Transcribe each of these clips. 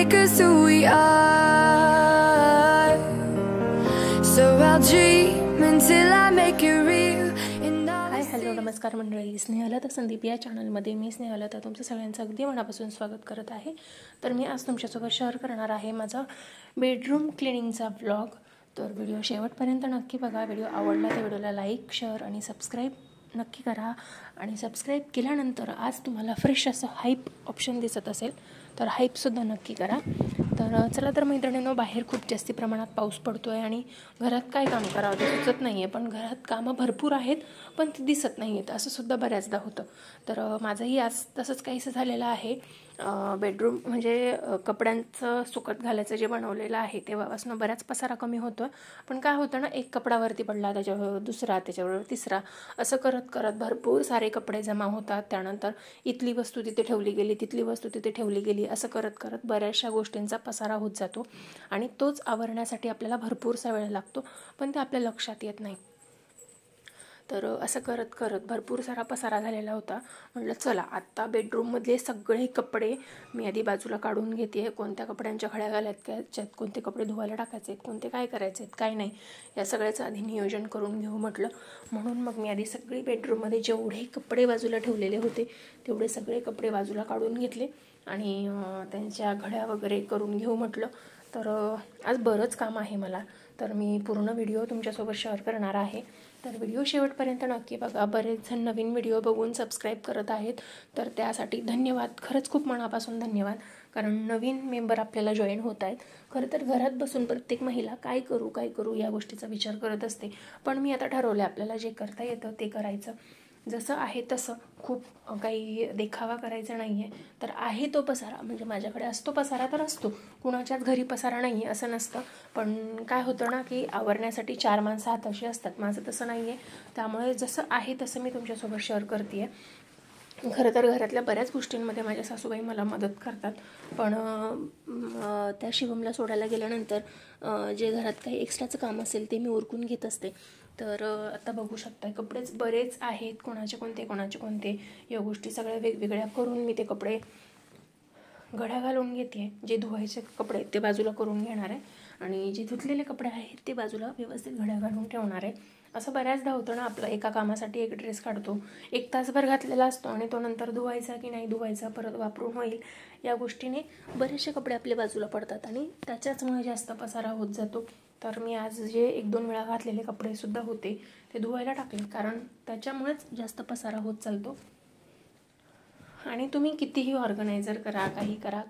make us who we are. So I'll dream until I make it real. Hi hello नमस्कार मंडळी, स्नेहलता संदीप या चॅनलमध्ये मी स्नेहलता तुमचं सगळ्यांचं अगदी मनापासून स्वागत करत आहे. तर मी आज तुमच्यासोबत शेअर करणार आहे माझा बेडरूम क्लिनिंगचा व्लॉग. तर व्हिडिओ शेवटपर्यंत नक्की बघा. व्हिडिओ आवडला तर व्हिडिओला लाईक, शेअर आणि सबस्क्राईब नक्की करा. आणि सबस्क्राईब केल्यानंतर आज तुम्हाला फ्रेश असं हाईप ऑप्शन दिसत असेल तर हाईपसुद्धा नक्की करा. तर चला तर मैत्रिणींनो, बाहेर खूप जास्ती प्रमाणात पाऊस पडतो आहे आणि घरात काय काम करावं ते सुचत नाही आहे. पण घरात कामं भरपूर आहेत पण ते दिसत नाही आहेत, असं सुद्धा बऱ्याचदा होतं. तर माझंही आज तसंच काहीसं झालेलं आहे. बेडरूम म्हणजे कपड्यांचं सुकत घालायचं जे बनवलेलं आहे तेव्हापासून बऱ्याच पसारा कमी होतो. पण काय होतं ना, एक कपडावरती पडला, त्याच्यावर दुसरा, त्याच्यावर तिसरा, असं करत करत भरपूर सारे कपडे जमा होतात. त्यानंतर इथली वस्तू तिथे ठेवली गेली, तिथली वस्तू तिथे ठेवली गेली, असं करत करत बऱ्याचशा गोष्टींचा पसारा होत जातो आणि तोच आवरण्यासाठी आपल्याला भरपूरसा वेळ लागतो, पण ते आपल्या लक्षात येत नाही. तर असं करत करत भरपूर सारा पसारा झालेला होता. म्हटलं चला आत्ता बेडरूममधले सगळे कपडे मी आधी बाजूला काढून घेते. कोणत्या कपड्यांच्या खड्या घालायच्यात, कोणते कपडे धुवायला टाकायचे आहेत, कोणते काय करायचे आहेत, काय नाही, या सगळ्याचं आधी नियोजन करून घेऊ म्हटलं. म्हणून मग मी आधी सगळी बेडरूममध्ये जेवढे कपडे बाजूला ठेवलेले होते तेवढे सगळे कपडे बाजूला काढून घेतले आणि त्यांच्या घड्या वगैरे करून घेऊ म्हटलं. तर आज बरंच काम आहे मला, तर मी पूर्ण व्हिडिओ तुमच्यासोबत शेअर करणार आहे. तर व्हिडिओ शेवटपर्यंत नक्की बघा. बरेच जण नवीन व्हिडिओ बघून सबस्क्राईब करत आहेत, तर त्यासाठी धन्यवाद, खरंच खूप मनापासून धन्यवाद. कारण नवीन मेंबर आपल्याला जॉईन होत आहेत. खरं तर घरात बसून प्रत्येक महिला काय करू या गोष्टीचा विचार करत असते. पण मी आता ठरवलं आपल्याला जे करता येतं ते करायचं. जसं आहे तसं, खूप काही देखावा करायचा नाही आहे. तर आहे तो पसारा, म्हणजे माझ्याकडे असतो पसारा तर असतो, कुणाच्याच घरी पसारा नाही आहे असं नसतं. पण काय होतं ना की आवरण्यासाठी 4 माणसं हाताशी असतात, माझं तसं नाही आहे. त्यामुळे जसं आहे तसं मी तुमच्यासोबत शेअर करते आहे. खरं तर घरातल्या बऱ्याच गोष्टींमध्ये माझ्या सासूबाई मला मदत करतात, पण त्या शिवमला सोडायला गेल्यानंतर जे घरात काही एक्स्ट्राचं काम असेल ते मी उरकून घेत असते. तर आता बघू शकता कपडेच बरेच आहेत, कोणाचे कोणते या गोष्टी सगळ्या वेगवेगळ्या करून मी ते कपडे घड्या घालून घेते. जे धुवायचे कपडे ते बाजूला करून घेणार आहे आणि जे धुतलेले कपडे आहेत ते बाजूला व्यवस्थित घड्या घालून ठेवणार आहे. असं बऱ्याचदा होतं ना, आपलं एका कामासाठी एक ड्रेस काढतो, 1 तासभर घातलेला असतो आणि तो नंतर धुवायचा की नाही धुवायचा, परत वापरून होईल, या गोष्टीने बरेचसे कपडे आपले बाजूला पडतात आणि त्याच्याचमुळे जास्त पसारा होत जातो. तर मी आज जे 1-2 वेळा घातलेले कपडेसुद्धा होते ते धुवायला टाकले, कारण त्याच्यामुळेच जास्त पसारा होत चालतो. आणि तुम्ही कितीही ऑर्गनायझर करा,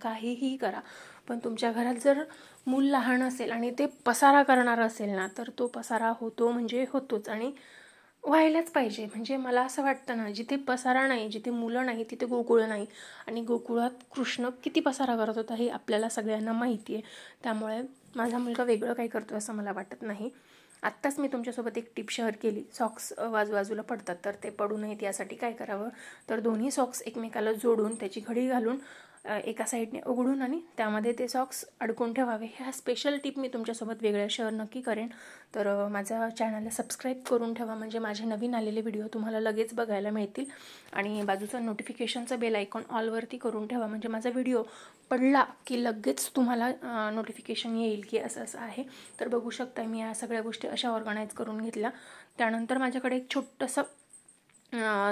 काहीही करा, पण तुमच्या घरात जर मूल लहान असेल आणि ते पसारा करणार असेल ना, तर तो पसारा होतो म्हणजे होतोच आणि व्हायलाच पाहिजे. म्हणजे मला असं वाटतं ना, जिथे पसारा नाही, जिथे मुलं नाही, तिथे गोकुळ नाही. आणि गोकुळात कृष्ण किती पसारा करत होता हे आपल्याला सगळ्यांना माहिती आहे. त्यामुळे माझा मुलगा वेगळं काही करतो असं मला वाटत नाही. आत्ताच मी तुमच्यासोबत एक टिप शेअर केली, सॉक्स बाजूला पडतात तर ते पडू नयेत यासाठी काय करावं, तर दोन्ही सॉक्स एकमेकाला जोडून त्याची घडी घालून एका साईडने उघडून आणि त्यामध्ये ते सॉक्स अडकून ठेवावे. ह्या स्पेशल टिप मी तुमच्यासोबत वेगळ्या शेअर नक्की करेन. तर माझ्या चॅनलला सबस्क्राईब करून ठेवा, म्हणजे माझे नवीन आलेले व्हिडिओ तुम्हाला लगेच बघायला मिळतील. आणि बाजूचा नोटिफिकेशनचा बेल आयकॉन ऑलवरती करून ठेवा, म्हणजे माझा व्हिडिओ पडला की लगेच तुम्हाला नोटिफिकेशन येईल की असं असं आहे. तर बघू शकता मी या सगळ्या गोष्टी अशा ऑर्गनाईज करून घेतल्या. त्यानंतर माझ्याकडे एक छोटंसं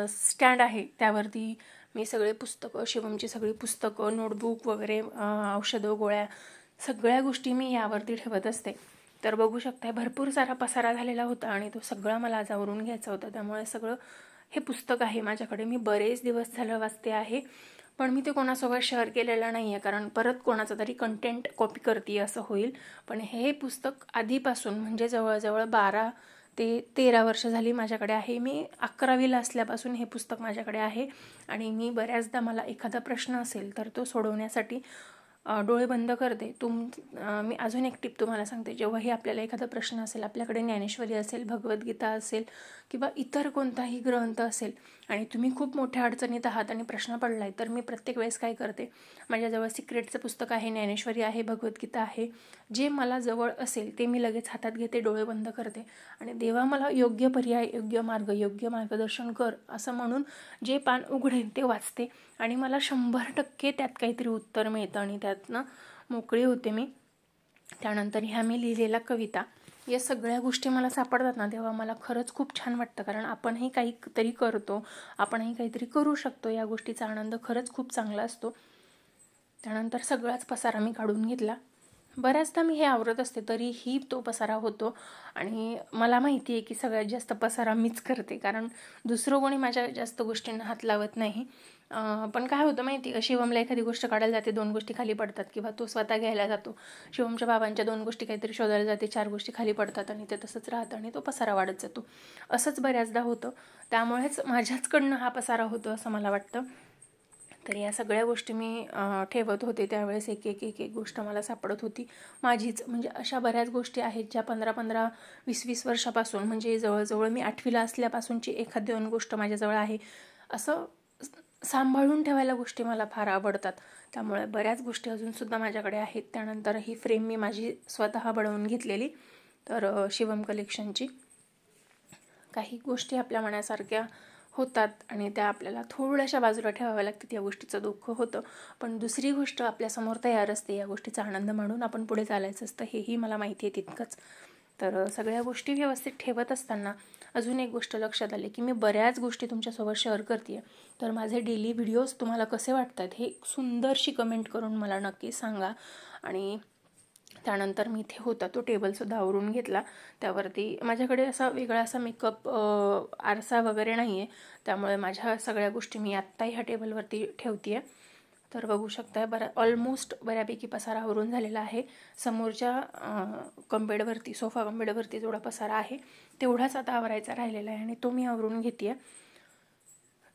स्टँड आहे, त्यावरती मी सगळे पुस्तकं, शिवमची सगळी पुस्तकं, नोटबुक वगैरे, औषधं, गोळ्या, सगळ्या गोष्टी मी यावरती ठेवत असते. तर बघू शकता भरपूर सारा पसारा झालेला होता आणि तो सगळा मला आज आवरून घ्यायचा होता. त्यामुळे सगळं हे पुस्तक आहे माझ्याकडे, मी बरेच दिवस झालं वाचते आहे, पण मी ते कोणासोबत शेअर केलेलं नाही आहे, कारण परत कोणाचा तरी कंटेंट कॉपी करते असं होईल. पण हे पुस्तक आधीपासून म्हणजे जवळजवळ 12 ते 13 वर्ष झाली माझ्याकडे आहे. मी 11वीला असल्यापासून हे पुस्तक माझ्याकडे आहे आणि मी बऱ्याचदा मला एखादा प्रश्न असेल तर तो सोडवण्यासाठी डोळे बंद करते. मी अजून एक टिप तुम्हाला सांगते. जेव्हाही आपल्याला एखादा प्रश्न असेल, आपल्याकडे ज्ञानेश्वरी असेल, भगवद्गीता असेल किंवा इतर कोणताही ग्रंथ असेल आणि तुम्ही खूप मोठ्या अडचणीत आहात आणि प्रश्न पडलाय, तर मी प्रत्येक वेळेस काय करते, माझ्याजवळ सिक्रेटचं पुस्तक आहे, ज्ञानेश्वरी आहे, भगवद्गीता आहे, जे मला जवळ असेल ते मी लगेच हातात घेते, डोळे बंद करते आणि देवा मला योग्य पर्याय, योग्य मार्ग, योग्य मार्गदर्शन कर असं म्हणून जे पान उघडेल ते वाचते आणि मला 100% त्यात काहीतरी उत्तर मिळतं आणि त्यातनं मोकळी होते मी. त्यानंतर ह्या मी लिहिलेल्या कविता, या सगळ्या गोष्टी मला सापडतात ना, तेव्हा मला खरंच खूप छान वाटतं. कारण आपणही काहीतरी करतो, आपणही काहीतरी करू शकतो, या गोष्टीचा आनंद खरंच खूप चांगला असतो. त्यानंतर सगळाच पसारा मी काढून घेतला. बऱ्याचदा मी हे आवरत असते तरीही तो पसारा होतो आणि मला माहिती आहे की सगळ्यात जास्त पसारा मीच करते, कारण दुसरं कोणी माझ्या जास्त गोष्टींना हात लावत नाही. पण काय होतं माहिती का, शिवमला एखादी गोष्ट काढायला जाते, 2 गोष्टी खाली पडतात, किंवा तो स्वतः घ्यायला जातो, शिवमच्या बाबांच्या 2 गोष्टी काहीतरी शोधायला जाते, 4 गोष्टी खाली पडतात आणि ते तसंच राहतं आणि तो पसारा वाढत जातो. असंच बऱ्याचदा होतं. त्यामुळेच माझ्याचकडनं हा पसारा होतो असं मला वाटतं. तर या सगळ्या गोष्टी मी ठेवत होते त्यावेळेस. एक एक एक एक गोष्ट मला सापडत होती माझीच. म्हणजे अशा बऱ्याच गोष्टी आहेत ज्या 15-15, 20-20 वर्षापासून, म्हणजे जवळजवळ मी 8वीला असल्यापासूनची एखादी 2 गोष्ट माझ्याजवळ आहे. असं सांभाळून ठेवायला गोष्टी मला फार आवडतात. त्यामुळे बऱ्याच गोष्टी अजूनसुद्धा माझ्याकडे आहेत. त्यानंतर ही फ्रेम मी माझी स्वतः बनवून घेतलेली, तर शिवम कलेक्शनची. काही गोष्टी आपल्या मनासारख्या होतात आणि त्या आपल्याला थोड्याशा बाजूला ठेवाव्या लागतात, या गोष्टीचं दुःख होतं. पण दुसरी गोष्ट आपल्यासमोर तयार असते, या गोष्टीचा आनंद म्हणून आपण पुढे चालायचं असतं, हेही मला माहिती आहे तितकंच. तर सगळ्या गोष्टी व्यवस्थित ठेवत असताना अजून एक गोष्ट लक्षात आली की मी बऱ्याच गोष्टी तुमच्यासोबत शेअर करते आहे. तर माझे डेली व्हिडिओज तुम्हाला कसे वाटतात हे सुंदरशी कमेंट करून मला नक्की सांगा. आणि त्यानंतर मी इथे होता तो टेबलसुद्धा आवरून घेतला. त्यावरती माझ्याकडे असा वेगळा असा मेकअप आरसा वगैरे नाही आहे, त्यामुळे माझ्या सगळ्या गोष्टी मी आत्ता ह्या टेबलवरती ठेवते आहे. तर बघू शकताय, ऑलमोस्ट बऱ्यापैकी पसारा आवरून झालेला आहे. समोरच्या कंबेडवरती, सोफा कंबेडवरती जेवढा पसारा आहे तेवढाच आता आवरायचा राहिलेला आहे आणि तो मी आवरून घेते आहे.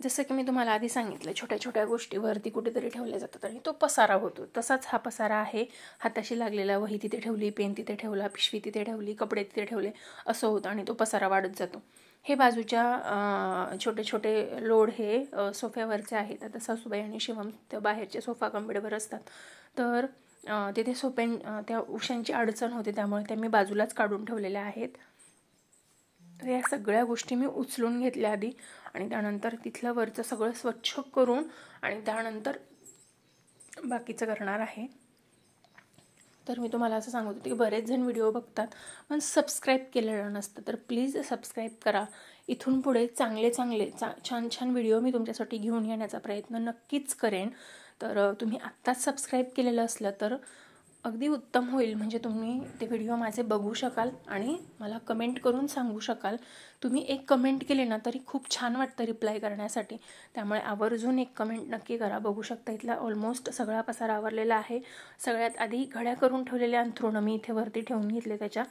जसं की मी तुम्हाला आधी सांगितलं, छोट्या छोट्या गोष्टीवरती कुठेतरी ठेवल्या जातात आणि तो पसारा होतो. तसाच हा पसारा आहे. हाताशी लागलेला वही तिथे ठेवली, पेन तिथे ठेवला, पिशवी तिथे ठेवली, कपडे तिथे ठेवले, असं होतं आणि तो पसारा वाढत जातो. हे बाजूच्या छोटे छोटे लोड हे सोफ्यावरचे आहेत. आता सासूबाई आणि शिवम त्या बाहेरच्या सोफा कंबेडवर असतात, तर तिथे त्या उशांची अडचण होते, त्यामुळे त्या मी बाजूलाच काढून ठेवलेल्या आहेत. तर या सगळ्या गोष्टी मी उचलून घेतल्या आधी आणि त्यानंतर तिथलं वरचं सगळं स्वच्छ करून आणि त्यानंतर बाकीचं करणार आहे. तर मी तुम्हाला असं सांगत होते की बरेच जण व्हिडिओ बघतात पण सबस्क्राईब केलेलं नसतं, तर प्लीज सबस्क्राईब करा. इथून पुढे चांगले छान छान व्हिडिओ मी तुमच्यासाठी घेऊन येण्याचा प्रयत्न नक्कीच करेन. तर तुम्ही आत्ताच सबस्क्राईब केलेलं असलं तर अगदी उत्तम होईल, म्हणजे तुम्ही ते व्हिडिओ माझे बघू शकाल आणि मला कमेंट करून सांगू शकाल. तुम्ही एक कमेंट केली ना तरी खूप छान वाटतं रिप्लाय करण्यासाठी, त्यामुळे आवर्जून एक कमेंट नक्की करा. बघू शकता इथला ऑलमोस्ट सगळा पसारा आवरलेला आहे. सगळ्यात आधी घड्या करून ठेवलेल्या अंथरुणं मी इथे वरती ठेवून घेतले त्याच्या.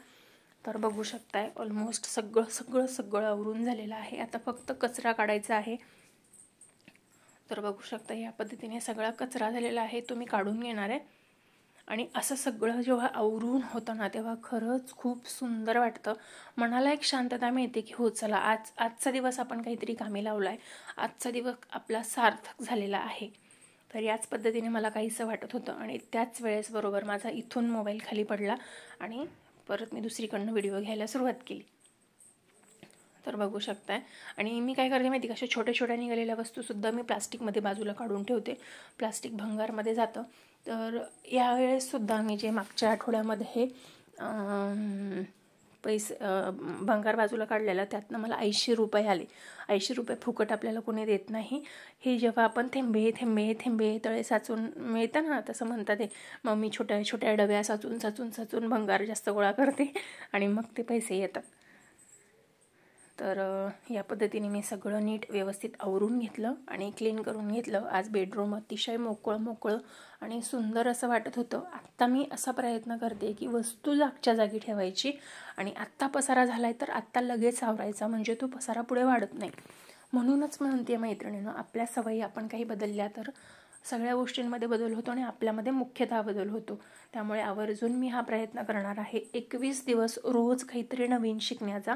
तर बघू शकताय ऑलमोस्ट सगळं आवरून झालेलं आहे. आता फक्त कचरा काढायचा आहे. तर बघू शकता या पद्धतीने सगळा कचरा झालेला आहे, तो मी काढून घेणार आहे. आणि असं सगळं जेव्हा आवरून होतं ना तेव्हा खरंच खूप सुंदर वाटतं. मनाला एक शांतता मिळते की हो चला, आजचा दिवस आपण काहीतरी कामी लावला आहे, आजचा दिवस आपला सार्थक झालेला आहे. तर याच पद्धतीने मला काहीसं वाटत होतं आणि त्याच वेळेस बरोबर माझा इथून मोबाईल खाली पडला आणि परत मी दुसरीकडनं व्हिडिओ घ्यायला सुरुवात केली. तर बघू शकताय. आणि मी काय करते माहिती का, अशा छोट्या छोट्या निघालेल्या वस्तूसुद्धा मी प्लास्टिकमध्ये बाजूला काढून ठेवते. प्लास्टिक भंगारमध्ये जातं. तर यावेळेससुद्धा मी जे मागच्या आठवड्यामध्ये भंगार बाजूला काढलेला, त्यातनं मला 80 रुपये आले. 80 रुपये फुकट आपल्याला कोणी देत नाही. हे जेव्हा आपण थेंबे थेंबे थेंबे तळे साचून मिळतं ना, तसं म्हणतात ते. मग मी छोट्या छोट्या डब्या साचून भंगार जास्त गोळा करते आणि मग ते पैसे येतात. तर या पद्धतीने मी सगळं नीट व्यवस्थित आवरून घेतलं आणि क्लीन करून घेतलं. आज बेडरूम अतिशय मोकळं आणि सुंदर असं वाटत होतं. आत्ता मी असा प्रयत्न करते की वस्तू जागच्या जागी ठेवायची आणि आत्ता पसारा झाला आहे तर आत्ता लगेच आवरायचा, म्हणजे तो पसारा पुढे वाढत नाही. म्हणूनच म्हणते मैत्रिणीनं, आपल्या सवयी आपण काही बदलल्या तर सगळ्या गोष्टींमध्ये बदल होतो आणि आपल्यामध्ये मुख्यतः बदल होतो. त्यामुळे आवर्जून मी हा प्रयत्न करणार आहे 21 दिवस रोज काहीतरी नवीन शिकण्याचा.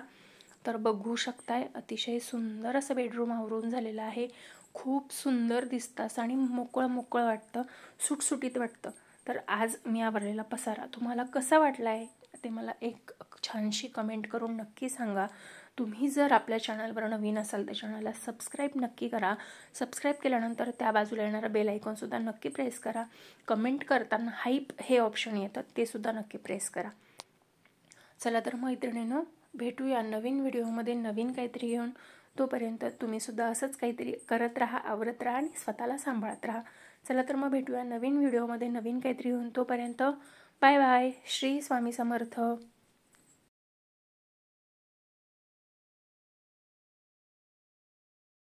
तर बघू शकताय अतिशय सुंदर असं बेडरूम आवरून झालेलं आहे. खूप सुंदर दिसतं आणि मोकळं वाटतं, सुटसुटीत वाटतं. तर आज मी आवरलेला पसारा तुम्हाला कसा वाटला आहे ते मला एक छानशी कमेंट करून नक्की सांगा. तुम्ही जर आपल्या चॅनलवर नवीन असाल तर चॅनलला सबस्क्राईब नक्की करा. सबस्क्राईब केल्यानंतर त्या बाजूला येणारा बेल आयकॉनसुद्धा नक्की प्रेस करा. कमेंट करताना हाईप हे ऑप्शन येतं ते सुद्धा नक्की प्रेस करा. चला तर मैत्रिणींनो, भेटूया नवीन व्हिडिओमध्ये नवीन काहीतरी घेऊन. तोपर्यंत तुम्ही सुद्धा असंच काहीतरी करत राहा, आवरत राहा आणि स्वतःला सांभाळत राहा. चला तर मग भेटूया नवीन व्हिडिओमध्ये नवीन काहीतरी घेऊन. तोपर्यंत बाय बाय. श्री स्वामी समर्थ.